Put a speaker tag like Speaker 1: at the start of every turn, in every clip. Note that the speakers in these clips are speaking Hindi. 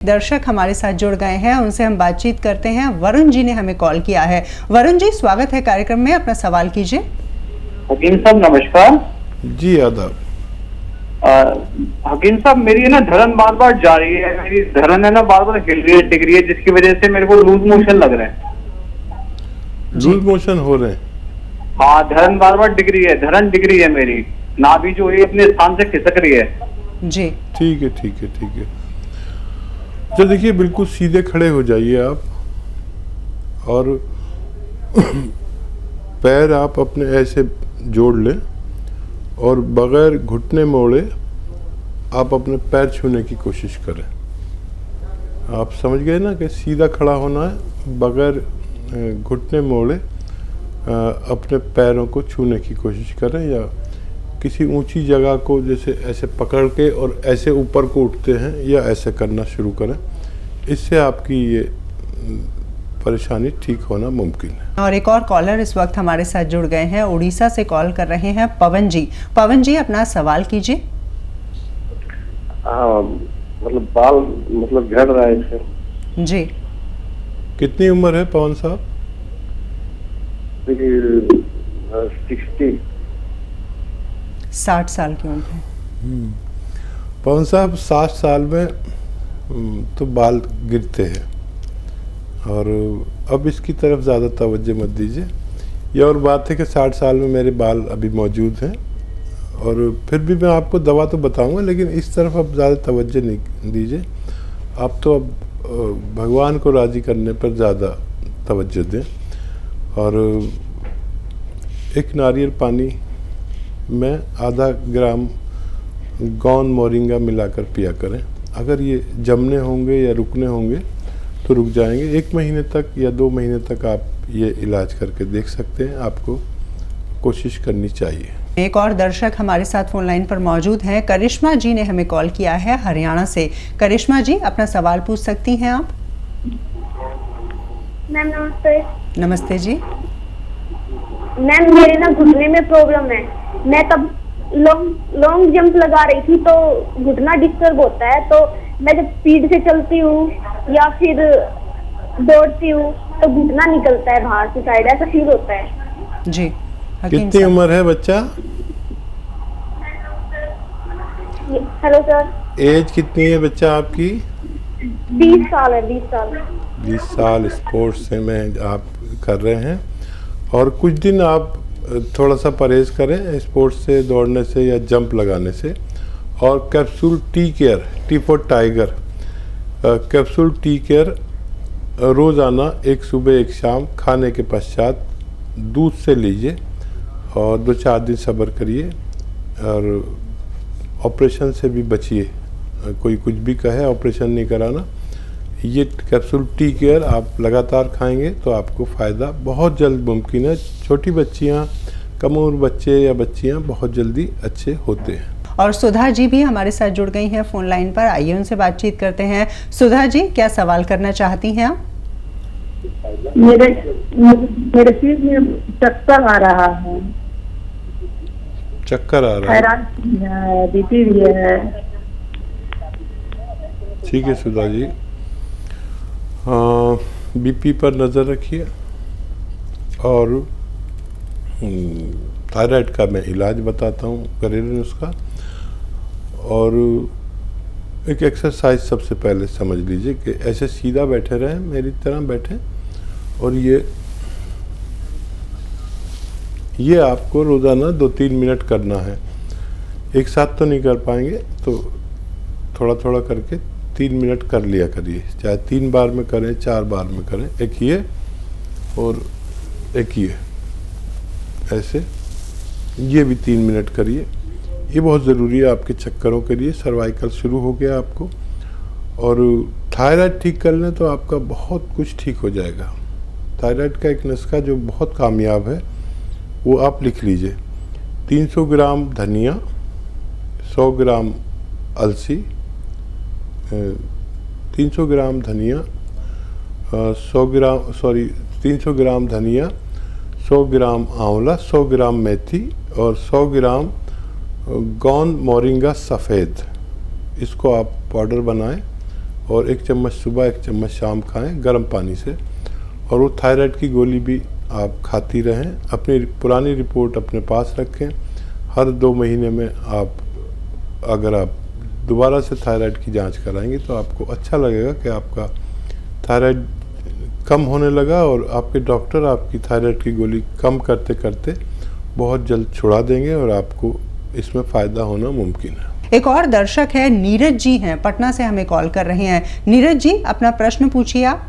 Speaker 1: दर्शक हमारे साथ जुड़ गए हैं, उनसे हम बातचीत करते हैं। वरुण जी ने हमें कॉल किया है। वरुण जी, स्वागत है कार्यक्रम में, अपना सवाल कीजिए।
Speaker 2: हकीम साहब नमस्कार।
Speaker 3: जी आदाब।
Speaker 2: हकीम साहब, मेरी है ना धड़न बार बार जा रही है। मेरी धड़न है ना बार बार हिल रही है, टिक रही है, जिसकी वजह से मेरे को लूज मोशन लग रहे हैं।
Speaker 3: लूज मोशन हो रहे हैं?
Speaker 2: हाँ, धड़न बार बार डिग रही है, धड़न डिग रही है मेरी, नाभि जो है अपने स्थान से खिसक रही है। जी
Speaker 3: ठीक है, ठीक है, ठीक है। तो देखिए, बिल्कुल सीधे खड़े हो जाइए आप, और पैर आप अपने ऐसे जोड़ लें और बगैर घुटने मोड़े आप अपने पैर छूने की कोशिश करें। आप समझ गए ना कि सीधा खड़ा होना है, बगैर घुटने मोड़े अपने पैरों को छूने की कोशिश करें, या किसी ऊंची जगह को जैसे ऐसे पकड़ के और ऐसे ऊपर को उठते हैं, या ऐसे करना शुरू करें। इससे आपकी ये परेशानी ठीक होना मुमकिन है।
Speaker 1: और एक और कॉलर इस वक्त हमारे साथ जुड़ गए हैं, उड़ीसा से कॉल कर रहे हैं पवन जी। पवन जी, अपना सवाल कीजिए।
Speaker 4: मतलब बाल मतलब झड़ रहा है इससे।
Speaker 1: जी,
Speaker 3: कितनी उम्र है पवन साहब?
Speaker 1: 60 साल की उम्र है।
Speaker 3: पवन साहब, 60 साल में तो बाल गिरते हैं, और अब इसकी तरफ ज़्यादा तवज्जो मत दीजिए। ये और बात है कि 60 साल में मेरे बाल अभी मौजूद हैं, और फिर भी मैं आपको दवा तो बताऊंगा, लेकिन इस तरफ अब ज़्यादा तवज्जो नहीं दीजिए। आप तो अब भगवान को राज़ी करने पर ज़्यादा तवज्जो दें, और एक नारियल पानी में आधा ग्राम गौन मोरिंगा मिलाकर पिया करें। अगर ये जमने होंगे या रुकने होंगे तो रुक जाएंगे। 1 महीने तक या 2 महीने तक आप ये इलाज करके देख सकते हैं। आपको कोशिश करनी चाहिए।
Speaker 1: एक और दर्शक हमारे साथ फोन लाइन पर मौजूद हैं, करिश्मा जी ने हमें कॉल किया है हरियाणा से। करिश्मा जी, अपना सवाल पूछ सकती हैं आप।
Speaker 5: मैम नमस्ते।
Speaker 1: नमस्ते जी।
Speaker 5: मैम, मेरे ना घुटने में प्रॉब्लम है। मैं तब लॉन्ग जंप लगा रही थी तो घुटना डिस्टर्ब होता है, तो मैं जब स्पीड से चलती हूँ या फिर दौड़ती हूँ तो घुटना निकलता है बाहर से साइड, ऐसा फील होता है।
Speaker 1: जी,
Speaker 3: कितनी उम्र है बच्चा?
Speaker 5: Hello sir.
Speaker 3: एज कितनी है बच्चा आपकी?
Speaker 5: 20 साल है। 20 साल।
Speaker 3: 20 साल स्पोर्ट्स में आप कर रहे हैं, और कुछ दिन आप थोड़ा सा परहेज करें स्पोर्ट्स से, दौड़ने से या जंप लगाने से। और capsule tea care, T for tiger, capsule tea care रोज़ाना, एक सुबह एक शाम खाने के पश्चात दूध से लीजिए, और 2-4 दिन सब्र करिए, और ऑपरेशन से भी बचिए। कोई कुछ भी कहे ऑपरेशन नहीं कराना। ये कैप्सूल टी केयर आप लगातार खाएंगे तो आपको फ़ायदा बहुत जल्द मुमकिन है। छोटी बच्चियाँ, कम उम्र बच्चे या बच्चियाँ बहुत जल्दी अच्छे होते हैं।
Speaker 1: और सुधा जी भी हमारे साथ जुड़ गई हैं फोन लाइन पर, आइए उनसे बातचीत करते हैं। सुधा जी, क्या सवाल करना चाहती हैं आप?
Speaker 6: मेरे सिर में चक्कर आ रहा है।
Speaker 3: चक्कर आ रहा है?
Speaker 6: थायराइड है, बीपी भी है।
Speaker 3: ठीक है सुधा जी, बीपी पर नज़र रखिए, और थायराइड का मैं इलाज बताता हूँ, घरेलू नुस्खा। और एक एक्सरसाइज सबसे पहले समझ लीजिए कि ऐसे सीधा बैठे रहें, मेरी तरह बैठें, और ये आपको रोज़ाना 2-3 मिनट करना है। एक साथ तो नहीं कर पाएंगे, तो थोड़ा थोड़ा करके 3 मिनट कर लिया करिए। चाहे 3 बार में करें, 4 बार में करें। एक ये और एक ये, ऐसे ये भी 3 मिनट करिए। ये बहुत ज़रूरी है आपके चक्करों के लिए। सर्वाइकल शुरू हो गया आपको, और थायराइड ठीक कर लें तो आपका बहुत कुछ ठीक हो जाएगा। थायराइड का एक नुस्खा जो बहुत कामयाब है, वो आप लिख लीजिए। 300 ग्राम धनिया, 100 ग्राम अलसी, 300 ग्राम धनिया, 300 ग्राम धनिया, 100 ग्राम आंवला, 100 ग्राम मेथी, और 100 ग्राम गौन मोरिंगा सफ़ेद। इसको आप पाउडर बनाएं और 1 चम्मच सुबह 1 चम्मच शाम खाएं गर्म पानी से। और वो थायराइड की गोली भी आप खाती रहें। अपनी पुरानी रिपोर्ट अपने पास रखें। हर 2 महीने में अगर आप दोबारा से थायराइड की जांच कराएंगे तो आपको अच्छा लगेगा कि आपका थायराइड कम होने लगा और आपके डॉक्टर आपकी थायराइड की गोली कम करते करते बहुत जल्द छुड़ा देंगे और आपको इसमें फ़ायदा होना मुमकिन है।
Speaker 1: एक और दर्शक है, नीरज जी हैं, पटना से हमें कॉल कर रहे हैं। नीरज जी, अपना प्रश्न पूछिए आप।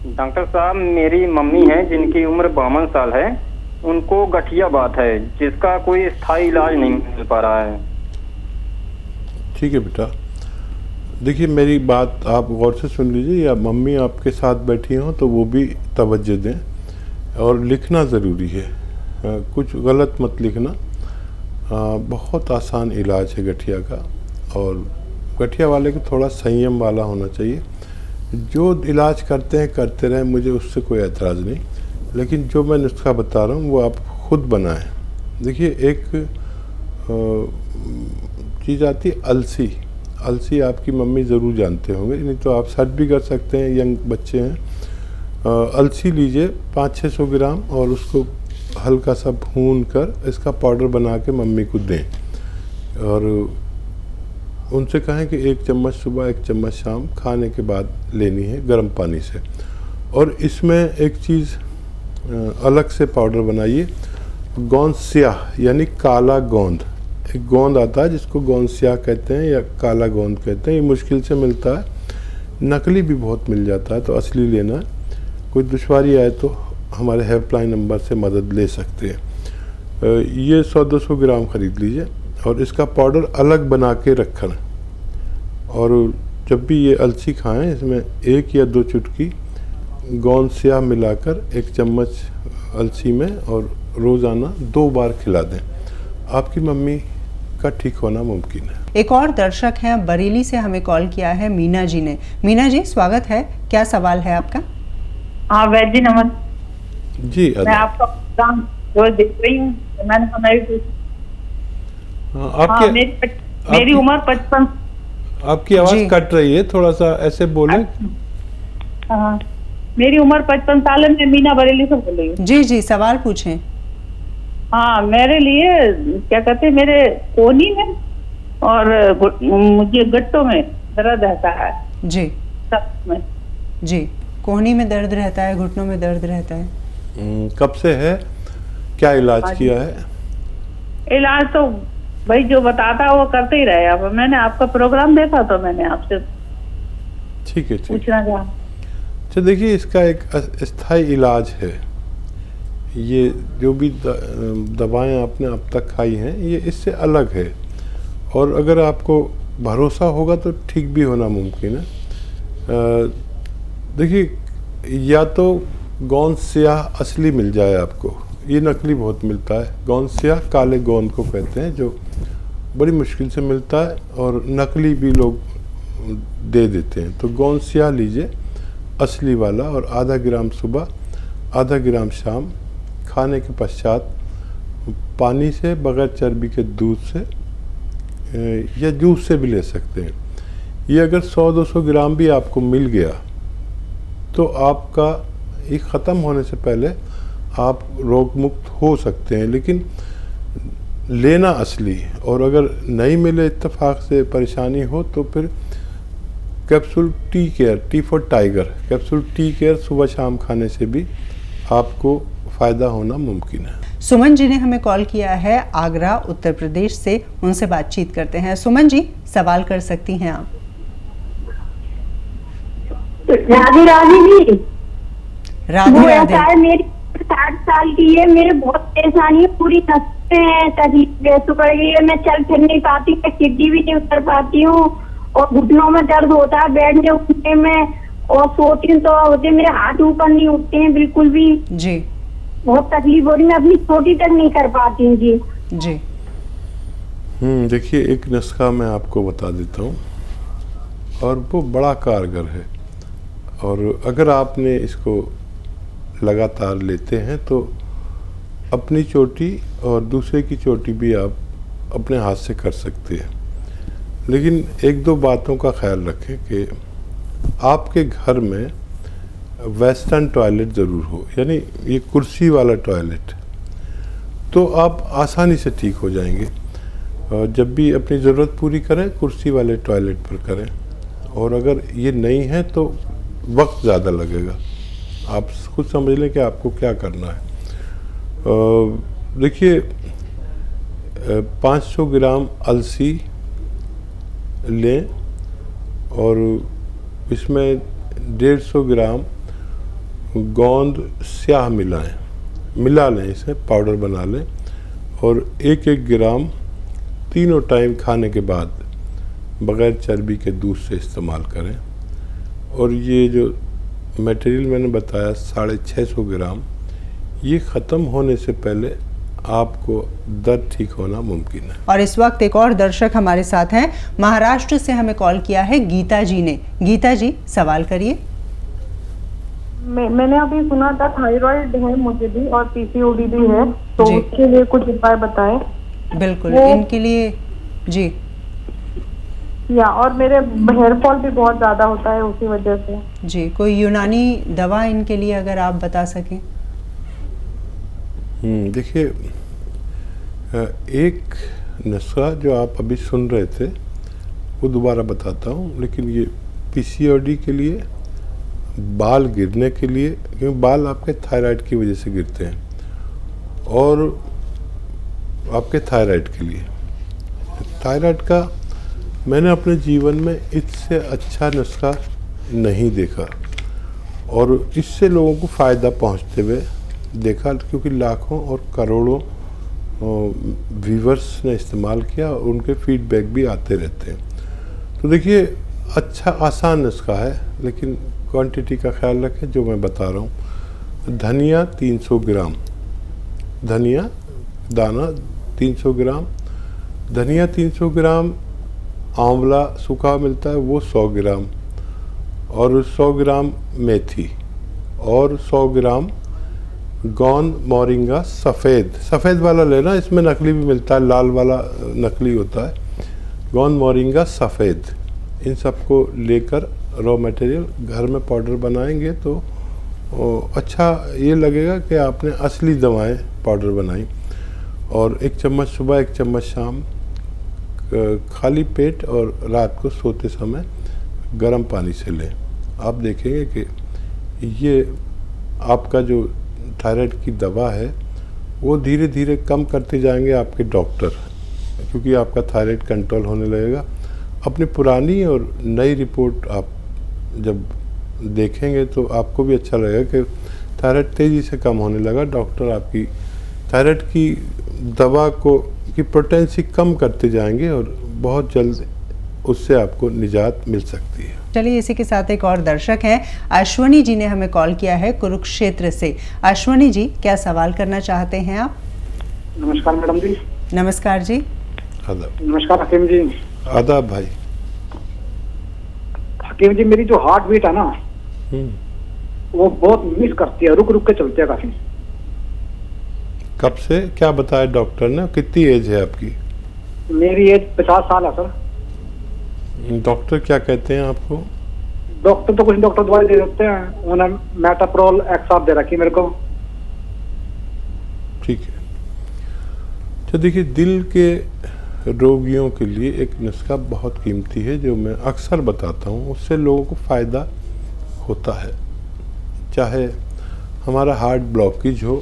Speaker 7: डॉक्टर साहब, मेरी मम्मी है जिनकी उम्र 52 साल है, उनको गठिया बात है जिसका कोई स्थायी इलाज नहीं मिल पा रहा है।
Speaker 3: ठीक है बेटा, देखिए मेरी बात आप गौर से सुन लीजिए, या मम्मी आपके साथ बैठी हों तो वो भी तवज्जो दें और लिखना ज़रूरी है। कुछ गलत मत लिखना। बहुत आसान इलाज है गठिया का, और गठिया वाले को थोड़ा संयम वाला होना चाहिए। जो इलाज करते हैं करते रहें, मुझे उससे कोई एतराज़ नहीं, लेकिन जो मैं नुस्खा बता रहा हूँ वो आप खुद बनाएं। देखिए एक चीज़ आती है अलसी। अलसी आपकी मम्मी ज़रूर जानते होंगे, नहीं तो आप सर्च भी कर सकते हैं, यंग बच्चे हैं। अलसी लीजिए 500-600 ग्राम और उसको हल्का सा भून कर इसका पाउडर बना के मम्मी को दें, और उनसे कहें कि 1 चम्मच सुबह 1 चम्मच शाम खाने के बाद लेनी है गर्म पानी से। और इसमें एक चीज़ अलग से पाउडर बनाइए, गोंद स्याह यानी काला गोंद। एक गोंद आता है जिसको गोंद स्याह कहते हैं या काला गोंद कहते हैं, ये मुश्किल से मिलता है, नकली भी बहुत मिल जाता है, तो असली लेना है। कोई दुश्वारी आए तो हमारे हेल्पलाइन नंबर से मदद ले सकते हैं। ये 100-200 ग्राम ख़रीद लीजिए और इसका पाउडर अलग बना के रखना। और जब भी ये अलसी खाएं, इसमें 1 या 2 चुटकी गोंद स्याह मिलाकर 1 चम्मच अलसी में और रोज़ाना 2 बार खिला दें। आपकी मम्मी का ठीक होना मुमकिन है।
Speaker 1: एक और दर्शक हैं, बरेली से हमें कॉल किया है मीना जी ने। मीना जी, स्वागत है, क्या सवाल है आपका?
Speaker 6: हाँ वैद्य जी, नमस्ते
Speaker 3: जी।
Speaker 6: मैं आपका प्रोग्राम रोज देख रही हूँ। मैंने मेरी उम्र 55।
Speaker 3: आपकी आवाज़ कट रही है, थोड़ा सा ऐसे बोले।
Speaker 6: हाँ, मेरी उम्र 55 साल है। मैं मीना बरेली से बोल रही हूँ।
Speaker 1: जी जी, सवाल पूछें।
Speaker 6: हाँ, मेरे लिए क्या कहते हैं, मेरे कोहनी में और मुझे गट्टों में दर्द रहता है।
Speaker 1: जी
Speaker 6: सब में।
Speaker 1: जी, कोहनी में दर्द रहता है, घुटनों में दर्द रहता है।
Speaker 3: कब से है? क्या इलाज किया है?
Speaker 6: इलाज तो भाई जो बताता है वो करते ही रहे। अब मैंने आपका प्रोग्राम देखा तो मैंने आपसे
Speaker 3: ठीक है, ठीक
Speaker 6: पूछना चाहा।
Speaker 3: अच्छा, देखिए इसका एक स्थायी इलाज है। ये जो भी दवाएं आपने अब तक खाई हैं, ये इससे अलग है, और अगर आपको भरोसा होगा तो ठीक भी होना मुमकिन है। देखिए, या तो गोंद स्याह असली मिल जाए आपको, ये नकली बहुत मिलता है। गोंद स्याह काले गोंद को कहते हैं, जो बड़ी मुश्किल से मिलता है, और नकली भी लोग दे देते हैं। तो गोंद स्याह लीजिए असली वाला, और आधा ग्राम सुबह आधा ग्राम शाम खाने के पश्चात पानी से, बगैर चर्बी के दूध से या जूस से भी ले सकते हैं। ये अगर 100-200 ग्राम भी आपको मिल गया तो आपका ये ख़त्म होने से पहले आप रोग मुक्त हो सकते हैं, लेकिन लेना असली। और अगर नहीं मिले, इत्तेफाक से परेशानी हो, तो फिर capsule tea care, T for tiger, capsule tea care सुबह शाम खाने से भी आपको फ़ायदा होना मुमकिन है।
Speaker 1: सुमन जी ने हमें कॉल किया है आगरा, उत्तर प्रदेश से, उनसे बातचीत करते हैं। सुमन जी, सवाल कर सकती हैं आप।
Speaker 5: राधे राधे जी।
Speaker 1: राधे राधे।
Speaker 5: मेरी 60 साल की है, मेरे बहुत परेशानी है, पूरी नसें हैं, तकलीफ सुकड़ गई है, मैं चल फिर नहीं पाती, मैं सीढ़ी भी नहीं उतर पाती हूँ, और घुटनों में दर्द होता है बैठने उठने में, और सोती हूँ तो होते मेरे हाथ ऊपर नहीं उठते हैं बिल्कुल भी
Speaker 1: जी।
Speaker 5: बहुत तकलीफ हो रही, मैं अपनी छोटी तक नहीं कर पाती हूँ जी।
Speaker 1: जी।
Speaker 3: देखिए, एक नुस्खा मैं आपको बता देता हूँ, और वो बड़ा कारगर है, और अगर आपने इसको लगातार लेते हैं तो अपनी चोटी और दूसरे की चोटी भी आप अपने हाथ से कर सकते हैं। लेकिन एक दो बातों का ख्याल रखें कि आपके घर में वेस्टर्न टॉयलेट ज़रूर हो, यानी ये कुर्सी वाला टॉयलेट, तो आप आसानी से ठीक हो जाएंगे। और जब भी अपनी ज़रूरत पूरी करें कुर्सी वाले टॉयलेट पर करें, और अगर ये नहीं है तो वक्त ज़्यादा लगेगा। आप खुद समझ लें कि आपको क्या करना है। देखिए 500 ग्राम अलसी लें और इसमें 150 ग्राम गोंद स्याह मिला लें, इसे पाउडर बना लें, और 1-1 ग्राम तीनों टाइम खाने के बाद बग़ैर चर्बी के दूध से इस्तेमाल करें। और ये जो मटेरियल मैंने बताया 650 ग्राम, ये ख़त्म होने से पहले आपको दर्द ठीक होना मुमकिन है।
Speaker 1: और इस वक्त एक और दर्शक हमारे साथ हैं, महाराष्ट्र से हमें कॉल किया है गीता जी ने। गीता जी सवाल करिए।
Speaker 8: मैंने अभी सुना था थायराइड है मुझे भी और पीसीओडी भी है, तो
Speaker 1: जी।
Speaker 8: उसके लिए कुछ उपाय बताएं।
Speaker 1: बिल्कुल, इनके लिए जी।
Speaker 8: और मेरे हेयर फॉल भी बहुत ज्यादा होता है उसी वजह से।
Speaker 1: जी, कोई यूनानी दवा इनके लिए अगर आप बता सकें।
Speaker 3: देखिए एक नुस्खा जो आप अभी सुन रहे थे वो दोबारा बताता हूँ, लेकिन ये पीसीओडी के लिए, बाल गिरने के लिए, क्योंकि बाल आपके थायराइड की वजह से गिरते हैं, और आपके थायराइड के लिए, थायराइड का मैंने अपने जीवन में इससे अच्छा नुस्खा नहीं देखा, और इससे लोगों को फ़ायदा पहुंचते हुए देखा, क्योंकि लाखों और करोड़ों व्यूवर्स ने इस्तेमाल किया और उनके फीडबैक भी आते रहते हैं। तो देखिए अच्छा आसान नुस्खा है, लेकिन क्वांटिटी का ख्याल रखें जो मैं बता रहा हूँ। धनिया 300 ग्राम, धनिया दाना 300 ग्राम, धनिया 300 ग्राम, आंवला सूखा मिलता है वो 100 ग्राम, और 100 ग्राम मेथी, और 100 ग्राम गोंद मोरिंगा सफ़ेद वाला लेना, इसमें नकली भी मिलता है, लाल वाला नकली होता है, गोंद मोरिंगा सफ़ेद। इन सबको लेकर रॉ मटेरियल घर में पाउडर बनाएंगे तो अच्छा ये लगेगा कि आपने असली दवाएं पाउडर बनाई। और 1 चम्मच सुबह 1 चम्मच शाम खाली पेट, और रात को सोते समय गर्म पानी से लें। आप देखेंगे कि ये आपका जो थायराइड की दवा है वो धीरे धीरे कम करते जाएंगे आपके डॉक्टर, क्योंकि आपका थायराइड कंट्रोल होने लगेगा। अपनी पुरानी और नई रिपोर्ट आप जब देखेंगे तो आपको भी अच्छा लगेगा कि थायराइड तेज़ी से कम होने लगा। डॉक्टर आपकी थायराइड की दवा की पोटेंसी कम करते जाएंगे और बहुत जल्द उससे आपको निजात मिल सकती है।
Speaker 1: चलिए इसी के साथ एक और दर्शक हैं, अश्वनी जी ने हमें कॉल किया है कुरुक्षेत्र से। अश्वनी जी क्या सवाल करना चाहते हैं आप?
Speaker 9: नमस्कार मैडम जी।
Speaker 1: नमस्कार जी।
Speaker 3: आदाब।
Speaker 9: नमस्कार हकीम जी।
Speaker 3: आदाब भाई।
Speaker 9: हकीम जी मेरी जो हार्ट बीट है ना वो बहुत मिस करती है, रुक रुक के चलती है काफी।
Speaker 3: कब से क्या बताया डॉक्टर ने? कितनी एज है आपकी?
Speaker 9: मेरी एज 50 साल है सर।
Speaker 3: डॉक्टर क्या कहते हैं आपको?
Speaker 9: डॉक्टर तो कुछ डॉक्टर दवाई दे देते हैं, उन्होंने मेटाप्रोल एक्साप दे रखी मेरे को।
Speaker 3: ठीक है। तो देखिए दिल के रोगियों के लिए एक नुस्खा बहुत कीमती है जो मैं अक्सर बताता हूँ, उससे लोगों को फ़ायदा होता है। चाहे हमारा हार्ट ब्लॉकेज हो,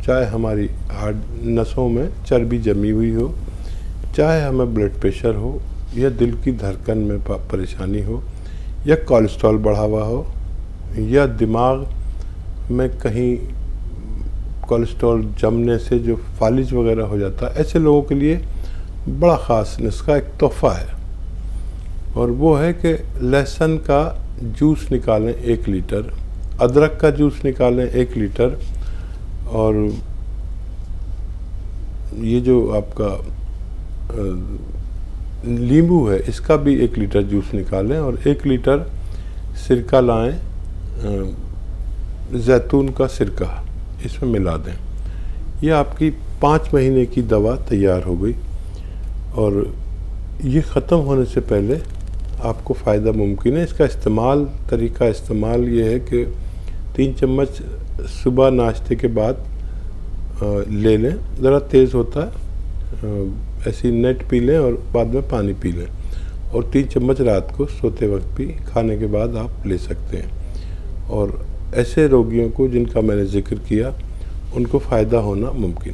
Speaker 3: चाहे हमारी हार्ट नसों में चर्बी जमी हुई हो, चाहे हमें ब्लड प्रेशर हो, या दिल की धड़कन में परेशानी हो, या कोलेस्ट्रॉल बढ़ा हुआ हो, या दिमाग में कहीं कोलेस्ट्रॉल जमने से जो फालिज वगैरह हो जाता है, ऐसे लोगों के लिए बड़ा ख़ास नुस्खा एक तोहफ़ा है, और वो है कि लहसुन का जूस निकालें 1 लीटर, अदरक का जूस निकालें 1 लीटर, और ये जो आपका नींबू है इसका भी 1 लीटर जूस निकालें, और 1 लीटर सिरका लाएं, जैतून का सिरका इसमें मिला दें। ये आपकी 5 महीने की दवा तैयार हो गई। और ये ख़त्म होने से पहले आपको फ़ायदा मुमकिन है। इसका तरीका इस्तेमाल ये है कि 3 चम्मच सुबह नाश्ते के बाद ले लें, ज़रा तेज़ होता है, ऐसी नेट पी लें और बाद में पानी पी लें, और 3 चम्मच रात को सोते वक्त भी खाने के बाद आप ले सकते हैं। और ऐसे रोगियों को जिनका मैंने जिक्र किया उनको फ़ायदा होना मुमकिन है।